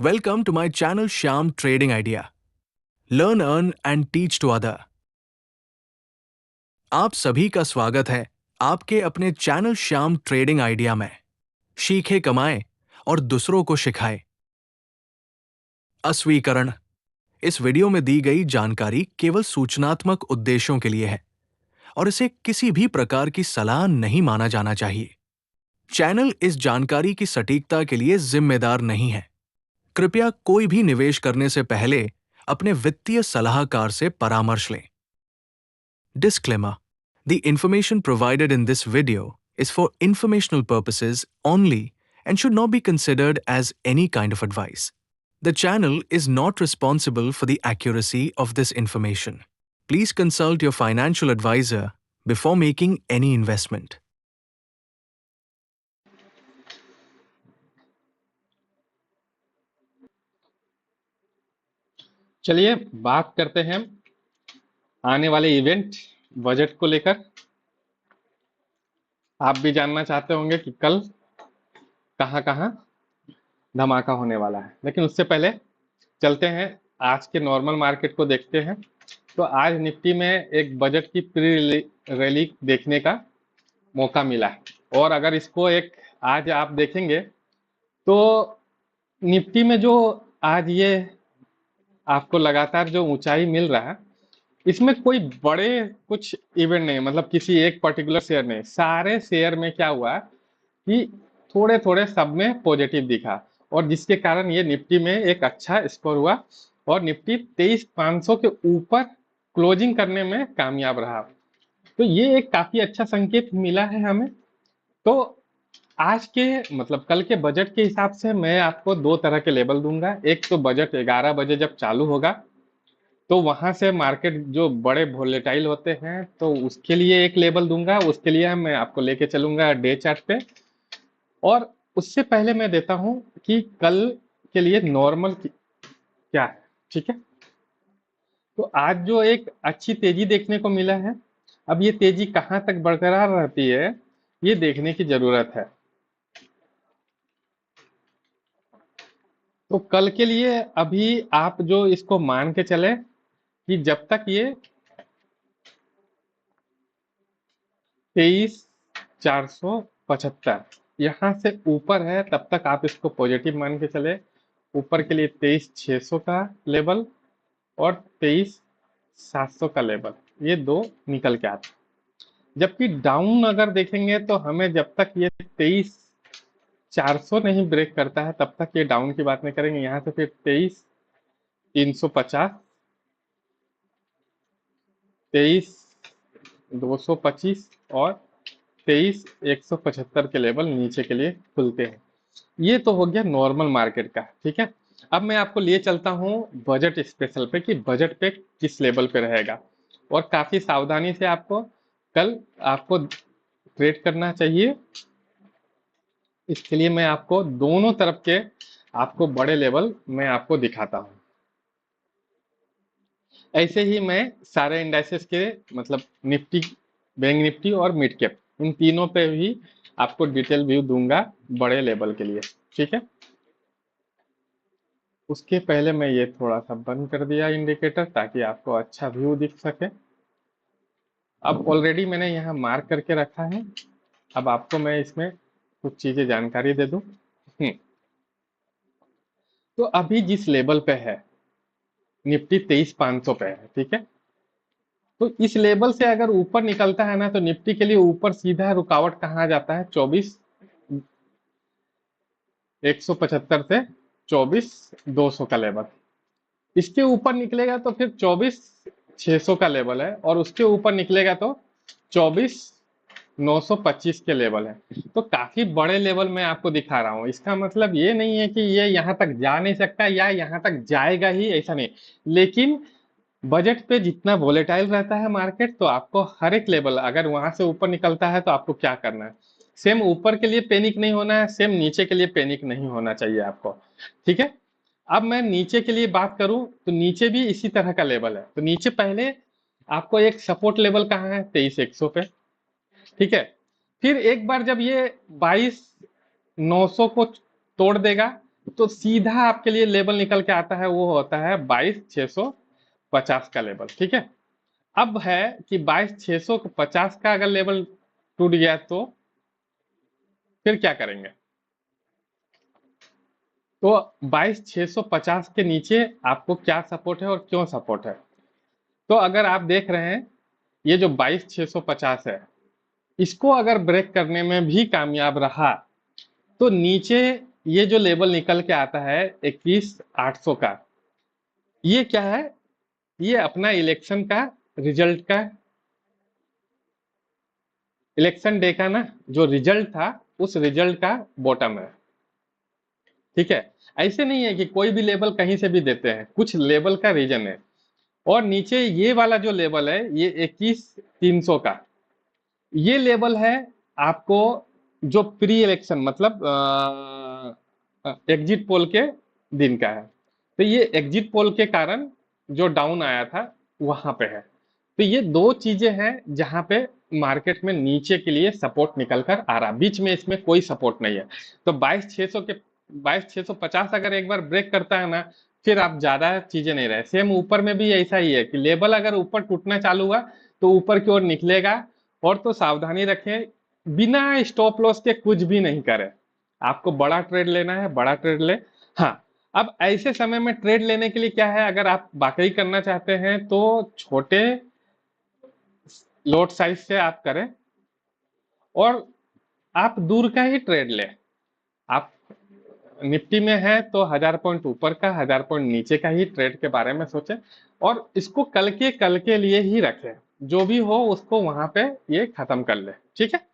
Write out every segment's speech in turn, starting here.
Welcome to my channel Shyam Trading Idea. Learn, earn and teach to other. आप सभी का स्वागत है आपके अपने चैनल श्याम ट्रेडिंग आइडिया में। सीखे, कमाएं और दूसरों को सिखाएं। अस्वीकरण: इस वीडियो में दी गई जानकारी केवल सूचनात्मक उद्देश्यों के लिए है और इसे किसी भी प्रकार की सलाह नहीं माना जाना चाहिए। चैनल इस जानकारी की सटीकता के लिए जिम्मेदार नहीं है। कृपया कोई भी निवेश करने से पहले अपने वित्तीय सलाहकार से परामर्श लें। Disclaimer: The information provided in this video is for informational purposes only and should not be considered as any kind of advice. The channel is not responsible for the accuracy of this information. Please consult your financial advisor before making any investment. चलिए बात करते हैं आने वाले event budget को लेकर। आप भी जानना चाहते होंगे कि कल कहां कहां धमाका होने वाला है, लेकिन उससे पहले चलते हैं आज के नॉर्मल मार्केट को देखते हैं। तो आज निफ्टी में एक बजट की प्री रैली देखने का मौका मिला है, और अगर इसको एक आज आप देखेंगे तो निफ्टी में जो आज ये आपको लगातार जो ऊंचाई मिल रहा है, इसमें कोई बड़े कुछ इवेंट नहीं, मतलब किसी एक पर्टिकुलर शेयर नहीं, सारे शेयर में क्या हुआ कि थोड़े थोड़े सब में पॉजिटिव दिखा, और जिसके कारण ये निफ्टी में एक अच्छा स्कोर हुआ और निफ्टी 23,500 के ऊपर क्लोजिंग करने में कामयाब रहा। तो ये एक काफी अच्छा संकेत मिला है हमें। तो आज के मतलब कल के बजट के हिसाब से मैं आपको दो तरह के लेबल दूंगा। एक तो बजट 11 बजे जब चालू होगा तो वहां से मार्केट जो बड़े वोलेटाइल होते हैं तो उसके लिए एक लेबल दूंगा, उसके लिए मैं आपको लेके चलूंगा डे चार्ट पे। और उससे पहले मैं देता हूं कि कल के लिए नॉर्मल क्या है, ठीक है। तो आज जो एक अच्छी तेजी देखने को मिला है, अब ये तेजी कहां तक बरकरार रहती है ये देखने की जरूरत है। तो कल के लिए अभी आप जो इसको मान के चले कि जब तक ये 23,475 यहाँ से ऊपर है तब तक आप इसको पॉजिटिव मान के चले। ऊपर के लिए 23,600 का लेवल और 23,700 का लेवल, ये दो निकल के आते। जबकि डाउन अगर देखेंगे तो हमें जब तक ये 23,400 नहीं ब्रेक करता है तब तक ये डाउन की बात नहीं करेंगे। यहाँ से फिर 23,350, 23,225 और 23,175 के लेवल नीचे के लिए खुलते हैं। ये तो हो गया नॉर्मल मार्केट का, ठीक है। अब मैं आपको लिए चलता हूं बजट स्पेशल पे कि बजट पे किस लेवल पे रहेगा, और काफी सावधानी से आपको कल आपको ट्रेड करना चाहिए। इसके लिए मैं आपको दोनों तरफ के आपको बड़े लेवल मैं आपको दिखाता हूं। ऐसे ही मैं सारे इंडाइसेस के मतलब निफ्टी, बैंक निफ्टी और मिड कैप, इन तीनों पे भी आपको डिटेल व्यू दूंगा बड़े लेवल के लिए, ठीक है। उसके पहले मैं ये थोड़ा सा बंद कर दिया इंडिकेटर ताकि आपको अच्छा व्यू दिख सके। अब ऑलरेडी मैंने यहाँ मार्क करके रखा है। अब आपको मैं इसमें कुछ चीजें जानकारी दे दूं। तो अभी जिस लेवल पे है निफ्टी 23,500 पे है, ठीक है। तो इस लेवल से अगर ऊपर निकलता है ना तो निफ्टी के लिए ऊपर सीधा रुकावट कहाँ जाता है, 24,175 से 24,200 का लेवल। इसके ऊपर निकलेगा तो फिर 24,600 का लेवल है, और उसके ऊपर निकलेगा तो 24,925 के लेवल है। तो काफी बड़े लेवल मैं आपको दिखा रहा हूं। इसका मतलब ये नहीं है कि ये यहां तक जा नहीं सकता या यहां तक जाएगा ही, ऐसा नहीं। लेकिन बजट पे जितना वोलेटाइल रहता है मार्केट, तो आपको हर एक लेवल अगर वहां से ऊपर निकलता है तो आपको क्या करना है, सेम ऊपर के लिए पैनिक नहीं होना है, सेम नीचे के लिए पैनिक नहीं होना चाहिए आपको, ठीक है। अब मैं नीचे के लिए बात करूं तो नीचे भी इसी तरह का लेवल है। तो नीचे पहले आपको एक सपोर्ट लेवल कहाँ है, 23,100 पे, ठीक है। फिर एक बार जब ये 22,900 को तोड़ देगा तो सीधा आपके लिए लेवल निकल के आता है, वो होता है 22,650 का लेवल। ठीक है, अब है कि 22,650 का अगर लेवल टूट गया तो फिर क्या करेंगे? तो 22,650 के नीचे आपको क्या सपोर्ट है और क्यों सपोर्ट है? तो अगर आप देख रहे हैं, ये जो 22,650 है, इसको अगर ब्रेक करने में भी कामयाब रहा तो नीचे ये जो लेवल निकल के आता है 21,800 का, ये क्या है? ये अपना इलेक्शन का रिजल्ट का, इलेक्शन डे का ना जो रिजल्ट था, उस रिजल्ट का बॉटम है। ठीक है, ऐसे नहीं है कि कोई भी लेवल कहीं से भी देते हैं, कुछ लेवल का रीजन है। और नीचे ये वाला जो लेवल है, ये 21,300 का, ये लेवल है आपको जो प्री इलेक्शन मतलब एग्जिट पोल के दिन का है। तो ये एग्जिट पोल के कारण जो डाउन आया था वहां पे है। तो ये दो चीजें हैं जहां पे मार्केट में नीचे के लिए सपोर्ट निकल कर आ रहा, बीच में इसमें कोई सपोर्ट नहीं है। तो 22,650 अगर एक बार ब्रेक करता है ना, फिर आप ज्यादा चीजें नहीं रहे। सेम ऊपर में भी ऐसा ही है कि लेवल अगर ऊपर टूटना चालू हुआ तो ऊपर की ओर निकलेगा। और तो सावधानी रखें, बिना स्टॉप लॉस के कुछ भी नहीं करें। आपको बड़ा ट्रेड लेना है, बड़ा ट्रेड ले। हाँ, अब ऐसे समय में ट्रेड लेने के लिए क्या है, अगर आप वाकई करना चाहते हैं तो छोटे लोट साइज से आप करें और आप दूर का ही ट्रेड लें। आप निफ्टी में है तो 1,000 पॉइंट ऊपर का, 1,000 पॉइंट नीचे का ही ट्रेड के बारे में सोचें और इसको कल के लिए ही रखें। जो भी हो उसको वहां पे ये खत्म कर ले। ठीक है,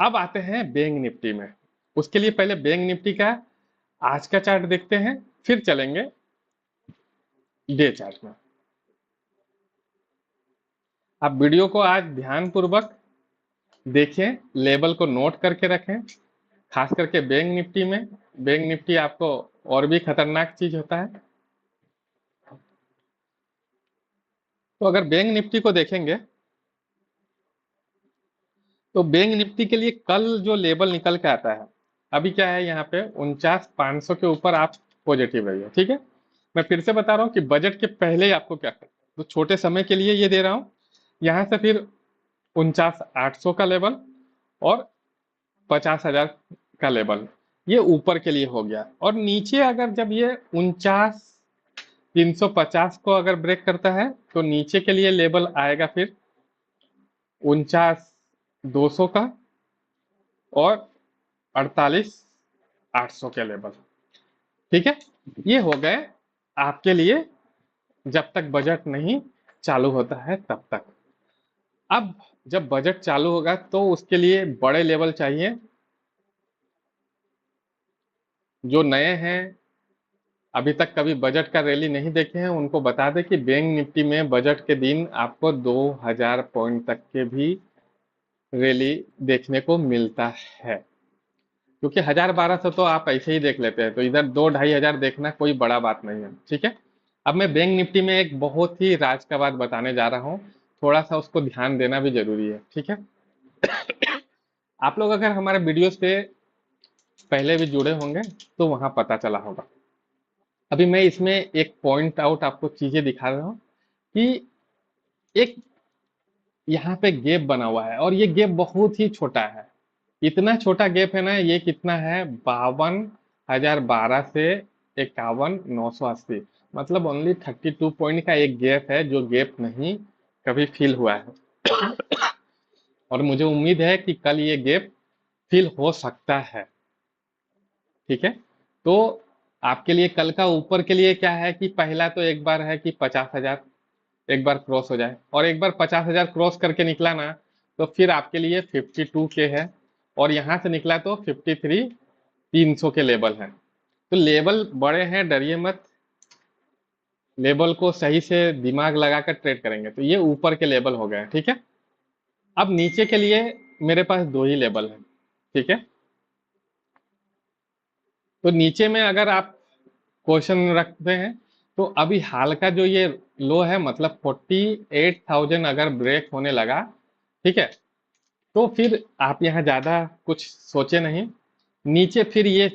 अब आते हैं बैंक निफ्टी में। उसके लिए पहले बैंक निफ्टी का आज का चार्ट देखते हैं, फिर चलेंगे डे चार्ट में। आप वीडियो को आज ध्यान पूर्वक देखें, लेवल को नोट करके रखें, खास करके बैंक निफ्टी में। बैंक निफ्टी आपको और भी खतरनाक चीज होता है। तो अगर बैंक निफ्टी को देखेंगे तो बैंक निफ्टी के लिए कल जो लेवल निकल के आता है, अभी क्या है यहाँ पे 49,500 के ऊपर आप पॉजिटिव रहिए। ठीक है, मैं फिर से बता रहा हूँ कि बजट के पहले ही आपको क्या करना है। तो छोटे समय के लिए ये दे रहा हूँ, यहाँ से फिर 49,800 का लेवल और 50,000 का लेवल, ये ऊपर के लिए हो गया। और नीचे अगर जब ये 49,350 को अगर ब्रेक करता है तो नीचे के लिए लेवल आएगा फिर 49,200 का और 48,800 के लेवल। ठीक है, ये हो गए आपके लिए जब तक बजट नहीं चालू होता है तब तक। अब जब बजट चालू होगा तो उसके लिए बड़े लेवल चाहिए। जो नए हैं, अभी तक कभी बजट का रैली नहीं देखे हैं, उनको बता दें कि बैंक निफ्टी में बजट के दिन आपको 2,000 पॉइंट तक के भी रैली देखने को मिलता है। क्योंकि 1,000-1,200 तो आप ऐसे ही देख लेते हैं, तो इधर 2-2,500 देखना कोई बड़ा बात नहीं है। ठीक है, अब मैं बैंक निफ्टी में एक बहुत ही राज का बात बताने जा रहा हूँ, थोड़ा सा उसको ध्यान देना भी जरूरी है। ठीक है, आप लोग अगर हमारे वीडियोस पे पहले भी जुड़े होंगे तो वहां पता चला होगा। अभी मैं इसमें एक पॉइंट आउट आपको चीजें दिखा रहा हूँ कि एक यहाँ पे गैप बना हुआ है और ये गैप बहुत ही छोटा है। इतना छोटा गैप है ना, ये कितना है, 52,012 से 51,980, मतलब ओनली 32 पॉइंट का एक गैप है, जो गैप नहीं कभी फील हुआ है। और मुझे उम्मीद है कि कल ये गैप फील हो सकता है। ठीक है, तो आपके लिए कल का ऊपर के लिए क्या है कि पहला तो एक बार है कि 50,000 एक बार क्रॉस हो जाए, और एक बार 50,000 क्रॉस करके निकला ना तो फिर आपके लिए 52 के है, और यहां से निकला तो 53,300 के लेवल है। तो लेवल बड़े हैं, डरिए मत, लेवल को सही से दिमाग लगाकर ट्रेड करेंगे तो ये ऊपर के लेवल हो गए। ठीक है, अब नीचे के लिए मेरे पास दो ही लेवल है। ठीक है, तो नीचे में अगर आप क्वेश्चन रखते हैं तो अभी हाल का जो ये लो है, मतलब 48,000 अगर ब्रेक होने लगा, ठीक है, तो फिर आप यहाँ ज्यादा कुछ सोचे नहीं, नीचे फिर ये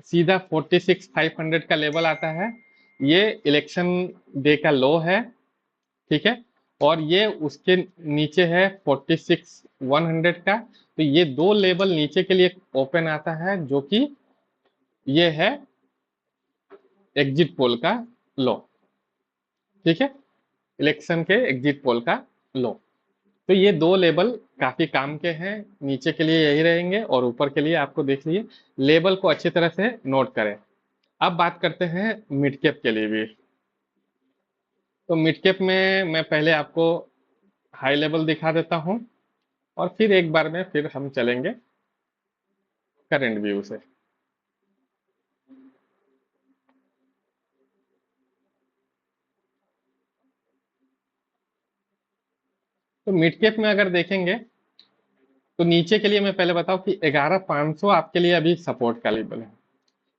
सीधा 46,500 का लेवल आता है। ये इलेक्शन डे का लो है, ठीक है, और ये उसके नीचे है 46,100 का। तो ये दो लेवल नीचे के लिए ओपन आता है, जो कि ये है एग्जिट पोल का लो, ठीक है, इलेक्शन के एग्जिट पोल का लो। तो ये दो लेवल काफी काम के हैं, नीचे के लिए यही रहेंगे और ऊपर के लिए आपको देख लीजिए, लेवल को अच्छी तरह से नोट करें। अब बात करते हैं मिड कैप के लिए भी। तो मिड कैप में मैं पहले आपको हाई लेवल दिखा देता हूं और फिर एक बार में फिर हम चलेंगे करंट व्यू से। तो मिड कैप में अगर देखेंगे तो नीचे के लिए मैं पहले बताऊं कि 11,500 आपके लिए अभी सपोर्ट का लेवल है।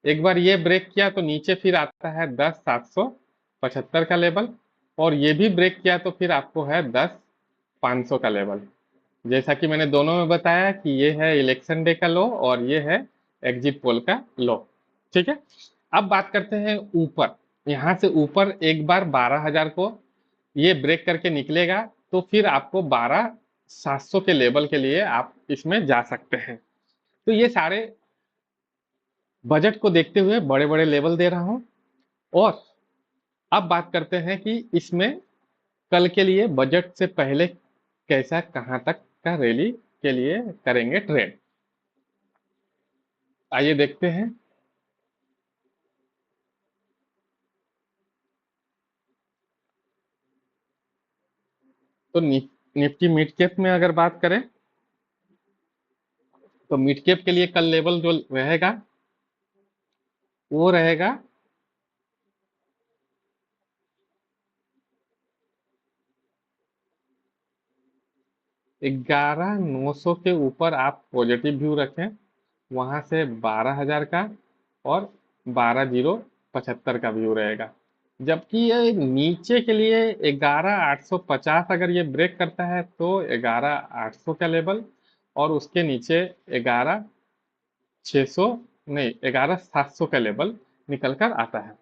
एक बार ये ब्रेक किया तो नीचे फिर आता है 10,775 का लेवल, और ये भी ब्रेक किया तो फिर आपको है 10,500 का लेवल। जैसा कि मैंने दोनों में बताया कि ये है इलेक्शन डे का लो और ये है एग्जिट पोल का लो, ठीक है। अब बात करते हैं ऊपर। यहां से ऊपर एक बार 12,000 को ये ब्रेक करके निकलेगा तो फिर आपको 12,700 के लेवल के लिए आप इसमें जा सकते हैं। तो ये सारे बजट को देखते हुए बड़े बड़े लेवल दे रहा हूं। और अब बात करते हैं कि इसमें कल के लिए बजट से पहले कैसा कहां तक का रैली के लिए करेंगे ट्रेड, आइए देखते हैं। तो निफ्टी मिड कैप में अगर बात करें तो मिड कैप के लिए कल लेवल जो रहेगा वो रहेगा 11,900 के ऊपर आप पॉजिटिव व्यू रखें, वहां से 12,000 का और 12,075 का व्यू रहेगा। जबकि ये नीचे के लिए 11,850 अगर ये ब्रेक करता है तो 11,800 का लेवल, और उसके नीचे 11,600 नहीं 11,700 का लेवल निकल कर आता है।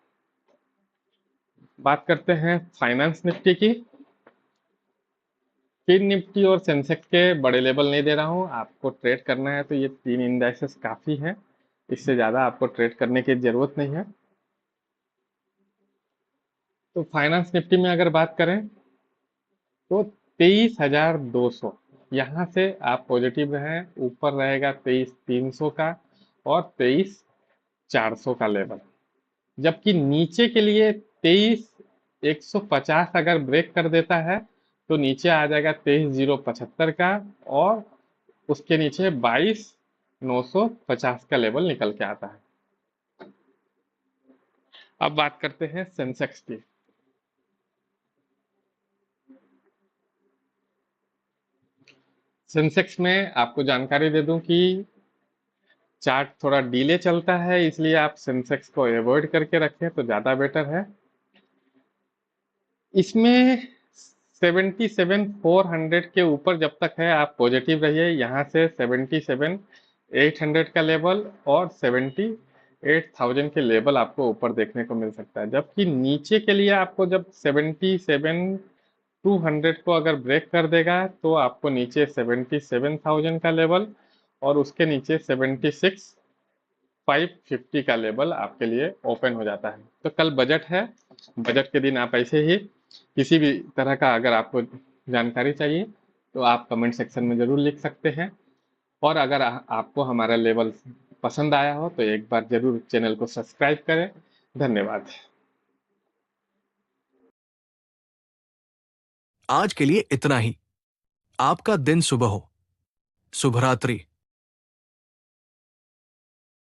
बात करते हैं फाइनेंस निफ्टी की। फिर निफ्टी और सेंसेक्स के बड़े लेवल नहीं दे रहा हूं, आपको ट्रेड करना है तो ये तीन इंडेक्सेस काफी है, इससे ज्यादा आपको ट्रेड करने की जरूरत नहीं है। तो फाइनेंस निफ्टी में अगर बात करें तो 23,200 यहाँ से आप पॉजिटिव रहें, ऊपर रहेगा 23,300 का और 23,400 का लेवल। जबकि नीचे के लिए 23,150 अगर ब्रेक कर देता है तो नीचे आ जाएगा 23,075 का, और उसके नीचे 22,950 का लेवल निकल के आता है। अब बात करते हैं सेंसेक्स की। सेंसेक्स में आपको जानकारी दे दूं कि चार्ट थोड़ा डिले चलता है, इसलिए आप सेंसेक्स को अवॉइड करके रखें तो ज्यादा बेटर है। इसमें 77,400 के ऊपर जब तक है आप पॉजिटिव रहिए, यहाँ से 77,800 का लेवल और 78,000 के लेवल आपको ऊपर देखने को मिल सकता है। जबकि नीचे के लिए आपको जब 77,200 को अगर ब्रेक कर देगा तो आपको नीचे 77,000 का लेवल और उसके नीचे 76,550 का लेवल आपके लिए ओपन हो जाता है। तो कल बजट है, बजट के दिन आप ऐसे ही किसी भी तरह का अगर आपको जानकारी चाहिए तो आप कमेंट सेक्शन में जरूर लिख सकते हैं। और अगर आपको हमारा लेवल पसंद आया हो तो एक बार जरूर चैनल को सब्सक्राइब करें। धन्यवाद। आज के लिए इतना ही। आपका दिन शुभ हो। शुभ रात्रि।